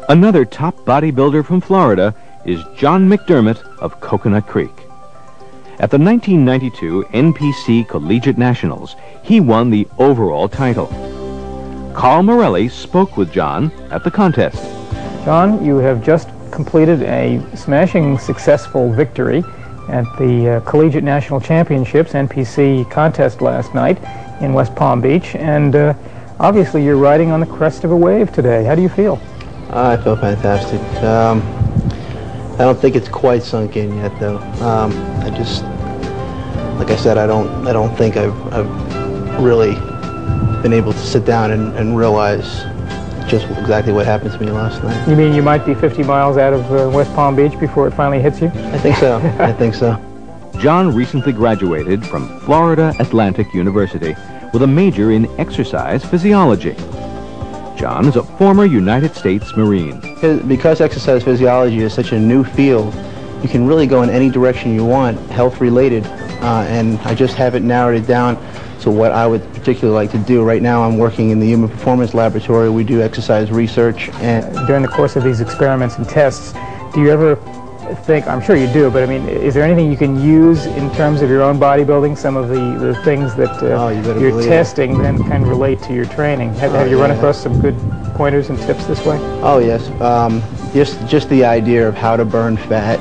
Another top bodybuilder from Florida is John McDermott of Coconut Creek. At the 1992 NPC Collegiate Nationals, he won the overall title. Carl Morelli spoke with John at the contest. John, you have just completed a smashing successful victory at the Collegiate National Championships NPC contest last night in West Palm Beach, and obviously you're riding on the crest of a wave today. How do you feel? I feel fantastic. I don't think it's quite sunk in yet, though. I just, like I said, I don't think I've really been able to sit down and realize just exactly what happened to me last night. You mean you might be 50 miles out of West Palm Beach before it finally hits you? I think so. I think so. John recently graduated from Florida Atlantic University with a major in exercise physiology. John is a former United States Marine. Because exercise physiology is such a new field, you can really go in any direction you want, health-related, and I just haven't narrowed it down to what I would particularly like to do. Right now I'm working in the Human Performance Laboratory. We do exercise research. And during the course of these experiments and tests, do you ever think, I'm sure you do, but I mean, is there anything you can use in terms of your own bodybuilding? Some of the things that you're testing then can relate to your training. Have you run across some good pointers and tips this way? Oh yes, just the idea of how to burn fat,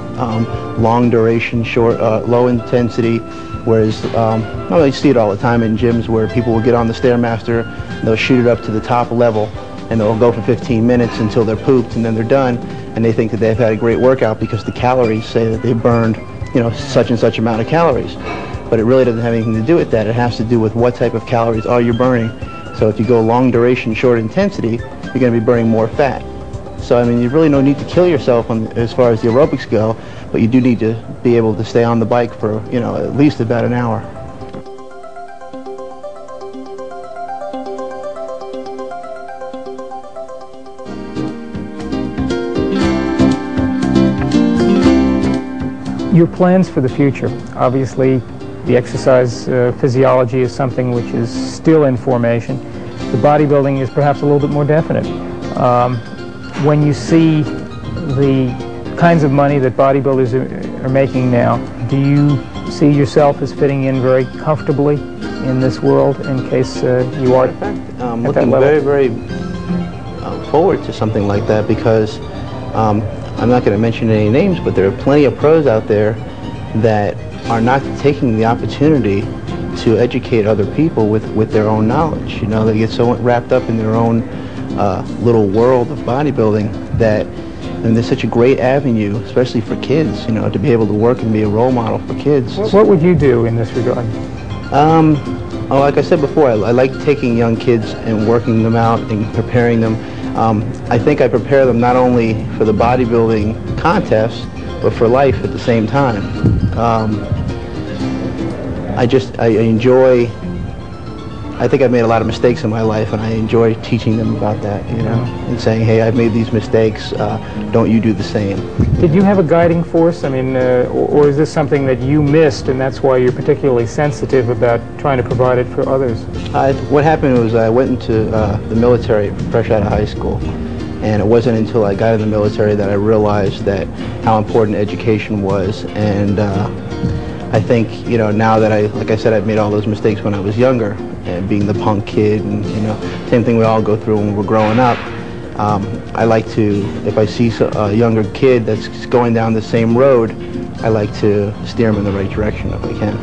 long duration, short, low intensity. Whereas, well, you see it all the time in gyms where people will get on the Stairmaster, they'll shoot it up to the top level, and they'll go for 15 minutes until they're pooped, and then they're done, and they think that they've had a great workout because the calories say that they burned, you know, such and such amount of calories. But it really doesn't have anything to do with that. It has to do with what type of calories are you burning. So if you go long duration, short intensity, you're going to be burning more fat. So I mean, you really no need to kill yourself as far as the aerobics go, but you do need to be able to stay on the bike for, you know, at least about an hour. Your plans for the future. Obviously, the exercise physiology is something which is still in formation. The bodybuilding is perhaps a little bit more definite. When you see the kinds of money that bodybuilders are making now, do you see yourself as fitting in very comfortably in this world in case you are in fact, I'm looking very, very forward to something like that because I'm not going to mention any names, but there are plenty of pros out there that are not taking the opportunity to educate other people with their own knowledge. You know, they get so wrapped up in their own little world of bodybuilding that, and there's such a great avenue, especially for kids, you know, to be able to work and be a role model for kids. What would you do in this regard? Like I said before, I like taking young kids and working them out and preparing them. I think I prepare them not only for the bodybuilding contest, but for life at the same time. I think I've made a lot of mistakes in my life, and I enjoy teaching them about that, you know, and saying, hey, I've made these mistakes, don't you do the same. Did you have a guiding force? I mean, or is this something that you missed, and that's why you're particularly sensitive about trying to provide it for others? What happened was I went into the military fresh out of high school, and it wasn't until I got in the military that I realized that how important education was, and I think, you know, now that like I said, I've made all those mistakes when I was younger, and being the punk kid, and, you know, same thing we all go through when we're growing up. I like to, if I see a younger kid that's going down the same road, I like to steer him in the right direction if I can.